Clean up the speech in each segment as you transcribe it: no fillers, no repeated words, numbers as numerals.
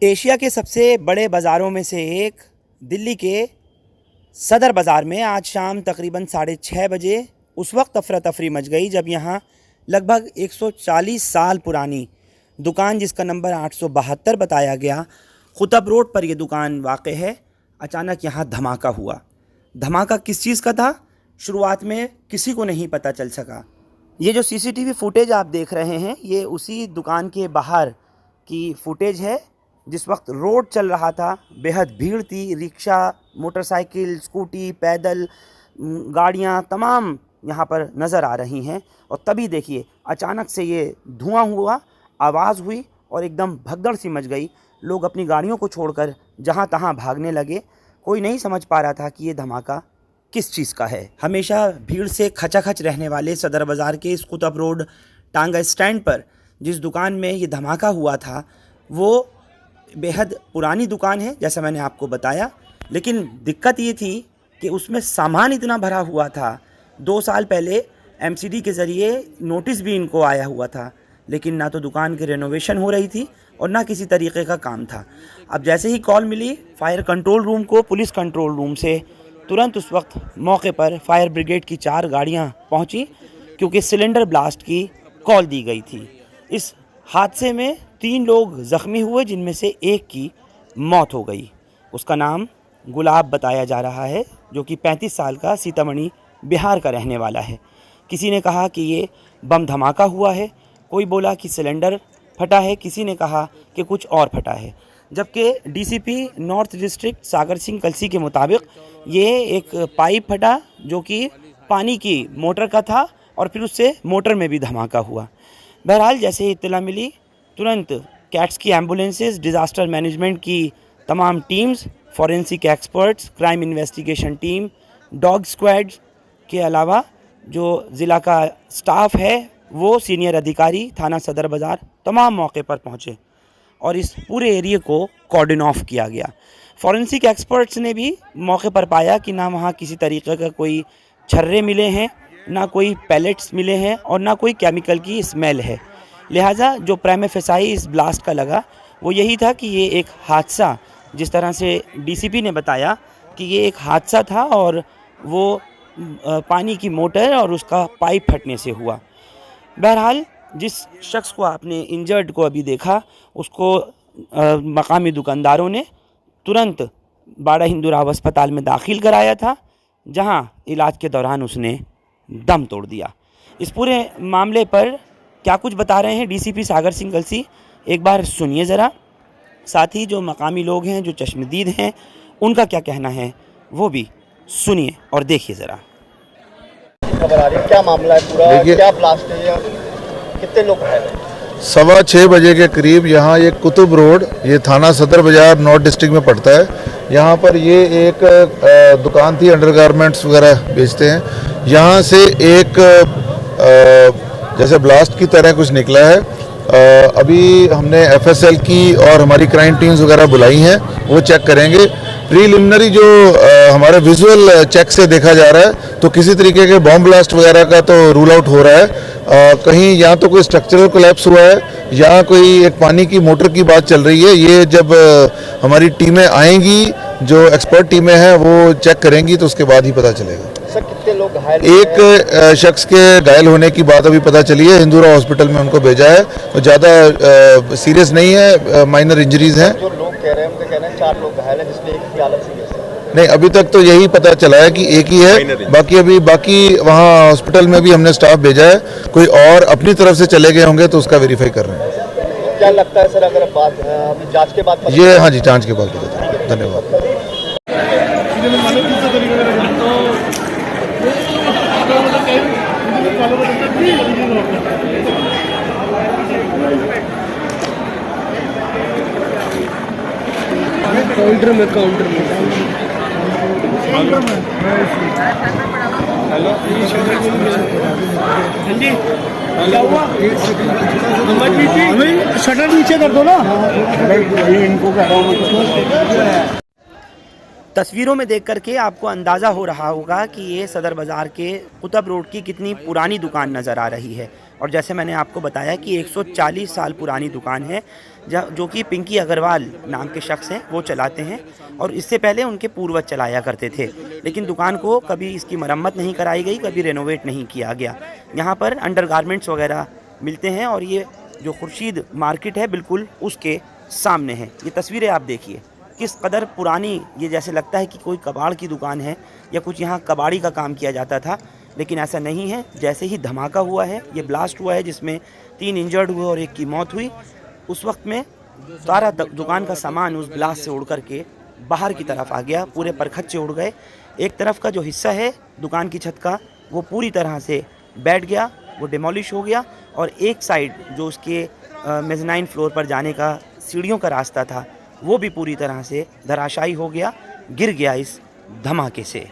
Asia के सबसे बड़े बाज़ारों में से एक दिल्ली के सदर बाज़ार में आज शाम तकरीबन 6:30 बजे उस वक्त अफरा तफरी मच गई जब यहाँ लगभग 140 साल पुरानी दुकान जिसका नंबर 872 बताया गया, खुतब रोड पर यह दुकान वाक़ है। अचानक यहाँ धमाका हुआ। धमाका किस चीज़ का था, शुरुआत में किसी को नहीं पता चल सका। ये जो सीसीटीवी फुटेज आप देख रहे हैं ये उसी दुकान के बाहर की फुटेज है जिस वक्त रोड चल रहा था। बेहद भीड़ थी, रिक्शा, मोटरसाइकिल, स्कूटी, पैदल गाड़ियाँ तमाम यहाँ पर नज़र आ रही हैं। और तभी देखिए अचानक से ये धुआं हुआ, आवाज़ हुई और एकदम भगदड़ सी मच गई। लोग अपनी गाड़ियों को छोड़कर जहाँ तहाँ भागने लगे। कोई नहीं समझ पा रहा था कि ये धमाका किस चीज़ का है। हमेशा भीड़ से खचाखच रहने वाले सदर बाज़ार के इस कुतुब रोड टांगा स्टैंड पर जिस दुकान में ये धमाका हुआ था वो बेहद पुरानी दुकान है जैसा मैंने आपको बताया। लेकिन दिक्कत ये थी कि उसमें सामान इतना भरा हुआ था। 2 साल पहले एमसीडी के ज़रिए नोटिस भी इनको आया हुआ था, लेकिन ना तो दुकान की रेनोवेशन हो रही थी और ना किसी तरीके का काम था। अब जैसे ही कॉल मिली फायर कंट्रोल रूम को, पुलिस कंट्रोल रूम से, तुरंत उस वक्त मौके पर फायर ब्रिगेड की 4 गाड़ियां पहुंची क्योंकि सिलेंडर ब्लास्ट की कॉल दी गई थी। इस हादसे में 3 लोग ज़ख्मी हुए जिनमें से एक की मौत हो गई। उसका नाम गुलाब बताया जा रहा है जो कि 35 साल का सीतामढ़ी बिहार का रहने वाला है। किसी ने कहा कि ये बम धमाका हुआ है, कोई बोला कि सिलेंडर फटा है, किसी ने कहा कि कुछ और फटा है। जबकि DCP north district Sagar Singh कलसी के मुताबिक ये एक पाइप फटा जो कि पानी की मोटर का था और फिर उससे मोटर में भी धमाका हुआ। बहरहाल जैसे ही इत्तला मिली तुरंत कैट्स की एम्बुलेंसेस, डिज़ास्टर मैनेजमेंट की तमाम teams, forensic experts, crime investigation team, dog squad के अलावा जो ज़िला का स्टाफ है वो सीनियर अधिकारी, थाना सदर बाज़ार तमाम मौके पर पहुँचे और इस पूरे एरिया को कॉर्डन ऑफ किया गया। फॉरेंसिक एक्सपर्ट्स ने भी मौके पर पाया कि ना वहाँ किसी तरीके का कोई छर्रे मिले हैं, ना कोई पैलेट्स मिले हैं और ना कोई केमिकल की स्मेल है। लिहाजा जो प्राइम फेसाई इस ब्लास्ट का लगा वो यही था कि ये एक हादसा, जिस तरह से डीसीपी ने बताया कि ये एक हादसा था और वो पानी की मोटर और उसका पाइप फटने से हुआ। बहरहाल जिस शख्स को आपने इंजर्ड को अभी देखा उसको मकामी दुकानदारों ने तुरंत बाड़ा हिंदू राव अस्पताल में दाखिल कराया था, जहां इलाज के दौरान उसने दम तोड़ दिया। इस पूरे मामले पर क्या कुछ बता रहे हैं डीसीपी सागर सिंह कलसी, एक बार सुनिए ज़रा। साथ ही जो मकामी लोग हैं, जो चश्मदीद हैं, उनका क्या कहना है वो भी सुनिए और देखिए ज़रा। खबर आ रही है, क्या मामला है पूरा, क्या ब्लास्ट है, कितने लोग घायल हैं? 6:15 बजे के करीब यहाँ ये कुतुब रोड, ये थाना सदर बाज़ार नॉर्थ डिस्ट्रिक्ट में पड़ता है। यहाँ पर ये एक दुकान थी, अंडरगारमेंट्स वगैरह बेचते हैं। यहाँ से एक जैसे ब्लास्ट की तरह कुछ निकला है। अभी हमने एफएसएल की और हमारी क्राइम टीम्स वगैरह बुलाई हैं, वो चेक करेंगे। प्रीलिमिनरी जो हमारे विजुअल चेक से देखा जा रहा है तो किसी तरीके के बॉम्ब ब्लास्ट वगैरह का तो रूल आउट हो रहा है। कहीं या तो कोई स्ट्रक्चरल कोलैप्स हुआ है या कोई एक पानी की मोटर की बात चल रही है। ये जब हमारी टीमें आएंगी, जो एक्सपर्ट टीमें हैं, वो चेक करेंगी तो उसके बाद ही पता चलेगा। सर कितने लोग घायल? एक शख्स के घायल होने की बात अभी पता चली है, हिंदूरा हॉस्पिटल में उनको भेजा है। तो ज़्यादा सीरियस नहीं है, माइनर इंजरीज हैं। जो लोग कह रहे हैं उनका कहना है 4 लोग घायल हैं जिसमें एक की हालत सीरियस है। नहीं, अभी तक तो यही पता चला है कि एक ही है। बाकी वहाँ हॉस्पिटल में भी हमने स्टाफ भेजा है। कोई और अपनी तरफ से चले गए होंगे तो उसका वेरीफाई कर रहे हैं। क्या लगता है सर, अगर बात अभी जांच के बाद ये, हाँ जी, जांच के बाद पता चलेगा। धन्यवाद। काउंटर में हेलो जी, क्या हुआ? शटर नीचे कर दो ना। इनको कह रहा हूँ। तस्वीरों में देख करके आपको अंदाज़ा हो रहा होगा कि ये सदर बाज़ार के कुतुब रोड की कितनी पुरानी दुकान नज़र आ रही है। और जैसे मैंने आपको बताया कि 140 साल पुरानी दुकान है जो कि पिंकी अग्रवाल नाम के शख्स हैं वो चलाते हैं, और इससे पहले उनके पूर्वज चलाया करते थे। लेकिन दुकान को कभी इसकी मरम्मत नहीं कराई गई, कभी रेनोवेट नहीं किया गया। यहाँ पर अंडरगारमेंट्स वगैरह मिलते हैं, और ये जो खुर्शीद मार्केट है बिल्कुल उसके सामने है। ये तस्वीरें आप देखिए किस कदर पुरानी, ये जैसे लगता है कि कोई कबाड़ की दुकान है या कुछ यहाँ कबाड़ी का काम किया जाता था, लेकिन ऐसा नहीं है। जैसे ही धमाका हुआ है, ये ब्लास्ट हुआ है जिसमें 3 इंजर्ड हुए और 1 की मौत हुई, उस वक्त में सारा दुकान का सामान उस ब्लास्ट से उड़ करके बाहर की तरफ आ गया, पूरे परखच्चे उड़ गए। एक तरफ का जो हिस्सा है दुकान की छत का वो पूरी तरह से बैठ गया, वो डिमोलिश हो गया, और एक साइड जो उसके मेज़नाइन फ्लोर पर जाने का सीढ़ियों का रास्ता था वो भी पूरी तरह से धराशायी हो गया, गिर गया इस धमाके से।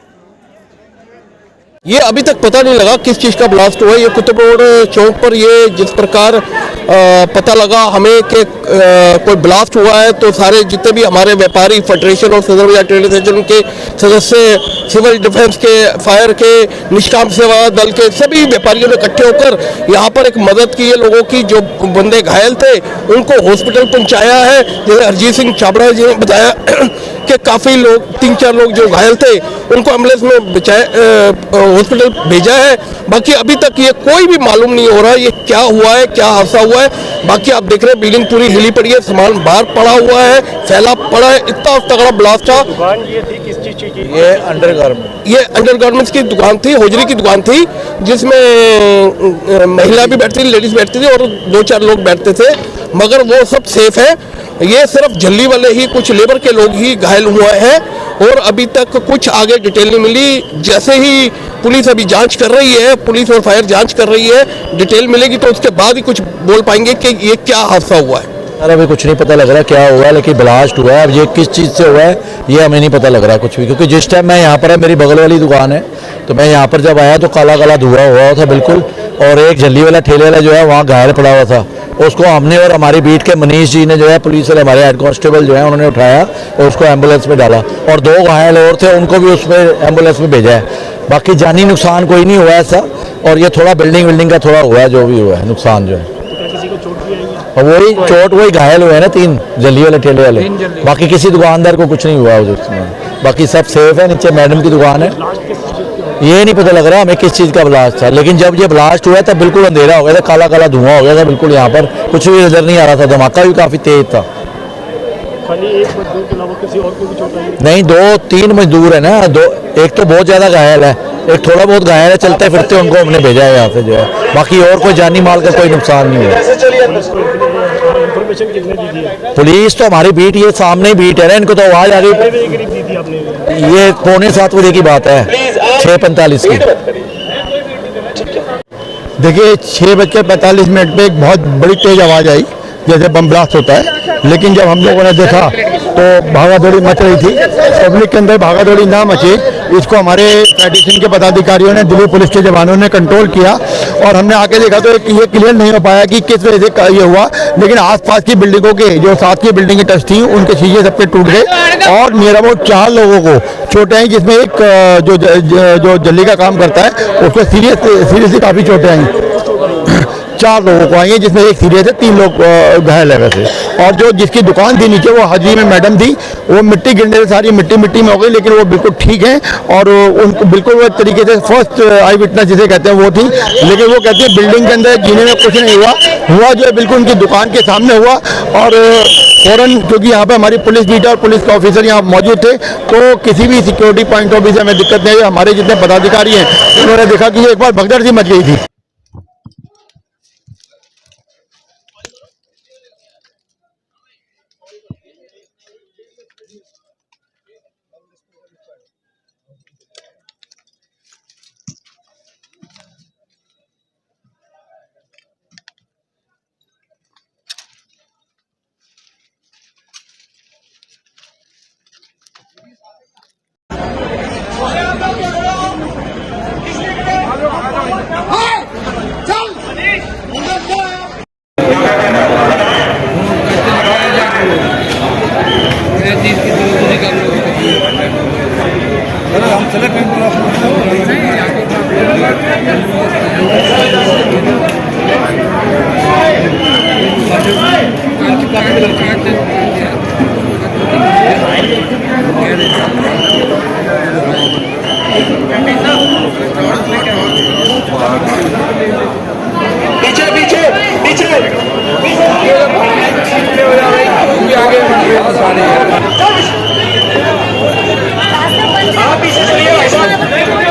ये अभी तक पता नहीं लगा किस चीज़ का ब्लास्ट हुआ। ये कुतुब रोड चौक पर ये जिस प्रकार पता लगा हमें कि कोई ब्लास्ट हुआ है, तो सारे जितने भी हमारे व्यापारी फेडरेशन और सदर बाजार ट्रेड एसोसिएशन के सदस्य, सिविल डिफेंस के, फायर के, निष्काम सेवा दल के सभी व्यापारियों ने इकट्ठे होकर यहाँ पर एक मदद की है लोगों की। जो बंदे घायल थे उनको हॉस्पिटल पहुँचाया है। जैसे हरजीत सिंह छाबड़ा जी ने बताया कि काफ़ी लोग, 3-4 लोग जो घायल थे उनको एम्बुलेंस में हॉस्पिटल भेजा है। बाकी अभी तक ये कोई भी मालूम नहीं हो रहा ये क्या हुआ है, क्या हादसा हुआ है। बाकी आप देख रहे हैं बिल्डिंग पूरी हिली पड़ी है, सामान बाहर पड़ा हुआ है, फैला पड़ा है, इतना तगड़ा ब्लास्ट था। दुकान ये थी किस चीज़ की? ये अंडरगारमेंट्स की दुकान थी, होजरी की दुकान थी, जिसमें महिला भी बैठती थी, लेडीज बैठती थी और 2-4 लोग बैठते थे, मगर वो सब सेफ है। ये सिर्फ जल्दी वाले ही कुछ लेबर के लोग ही घायल हुए हैं, और अभी तक कुछ आगे डिटेल नहीं मिली। जैसे ही पुलिस अभी जांच कर रही है, पुलिस और फायर जांच कर रही है, डिटेल मिलेगी तो उसके बाद ही कुछ बोल पाएंगे कि ये क्या हादसा हुआ है। सर अभी कुछ नहीं पता लग रहा क्या हुआ, लेकिन ब्लास्ट हुआ है। अब ये किस चीज़ से हुआ है ये हमें नहीं पता लग रहा कुछ भी, क्योंकि जिस टाइम मैं यहाँ पर है, मेरी बगल वाली दुकान है, तो मैं यहाँ पर जब आया तो काला काला धुआं हुआ था बिल्कुल, और एक झल्ली वाला ठेले वाला जो है वहाँ घायल पड़ा हुआ था। उसको हमने और हमारी बीट के मनीष जी ने जो है, पुलिस वाले हमारे हेड कांस्टेबल जो है उन्होंने उठाया और उसको एम्बुलेंस में डाला, और 2 घायल और थे उनको भी उसमें एम्बुलेंस में भेजा है। बाकी जानी नुकसान कोई नहीं हुआ ऐसा, और ये थोड़ा बिल्डिंग का थोड़ा हुआ है, जो भी हुआ है नुकसान जो है। और वही चोट वही घायल हुए हैं ना 3 जल्दी वाले ठेले वाले, बाकी किसी दुकानदार को कुछ नहीं हुआ उसमें, बाकी सब सेफ है। नीचे मैडम की दुकान है, ये नहीं पता लग रहा हमें किस चीज़ का ब्लास्ट था, लेकिन जब ये ब्लास्ट हुआ तब बिल्कुल अंधेरा हो गया था, काला काला धुआं हो गया था बिल्कुल, यहाँ पर कुछ भी नजर नहीं आ रहा था, धमाका भी काफ़ी तेज था। खाली एक मजदूर के अलावा किसी और को भी चोट आई? नहीं, 2-3 मजदूर है ना, एक तो बहुत ज़्यादा घायल है, एक थोड़ा बहुत घायल है, चलते फिरते उनको हमने भेजा है यहाँ से जो है, बाकी और कोई जानी माल का कोई नुकसान नहीं हुआ। इन्फॉर्मेशन किसने दी थी? पुलिस तो हमारी बीट, ये सामने बीट है ना, इनको तो आवाज़ आ रही, करीब दी थी आपने? ये 6:45 बजे की बात है, 6:45 की। देखिए 6:45 पे एक बहुत बड़ी तेज आवाज़ आई जैसे बम ब्लास्ट होता है, लेकिन जब हम लोगों ने देखा तो भागा दौड़ी मच रही थी। पब्लिक के अंदर भागा दौड़ी ना मचे, इसको हमारे फेडरेशन के पदाधिकारियों ने, दिल्ली पुलिस के जवानों ने कंट्रोल किया, और हमने आके देखा तो ये क्लियर नहीं हो पाया कि किस वजह से ये हुआ, लेकिन आसपास की बिल्डिंगों के जो साथ की बिल्डिंगें टच थी उनके शीशे सबके टूट गए, और नियर अबाउट 4 लोगों को चोटें आई, जिसमें एक जो जल्दी का काम करता है उसको सीरियसली काफ़ी चोटें आई। 4 लोगों को आई है, जिसमें एक सीरियस है, 3 लोग घायल है वैसे। और जो जिसकी दुकान थी नीचे, वो हाजिरी में मैडम थी, वो मिट्टी गिरने से सारी मिट्टी में हो गई, लेकिन वो बिल्कुल ठीक है, और उनको बिल्कुल वो तरीके से फर्स्ट आई विटनेस जिसे कहते हैं वो थी। लेकिन वो कहते हैं बिल्डिंग के अंदर जीने में कुछ नहीं हुआ जो है बिल्कुल उनकी दुकान के सामने हुआ, और फौरन क्योंकि यहाँ पे हमारी पुलिस बीट और पुलिस के ऑफिसर यहाँ मौजूद थे, तो किसी भी सिक्योरिटी पॉइंट ऑफ व्यू से हमें दिक्कत नहीं आई। हमारे जितने पदाधिकारी हैं उन्होंने देखा कि एक बार भगदड़ सी मच गई थी। पीछे चलिए भाई साहब।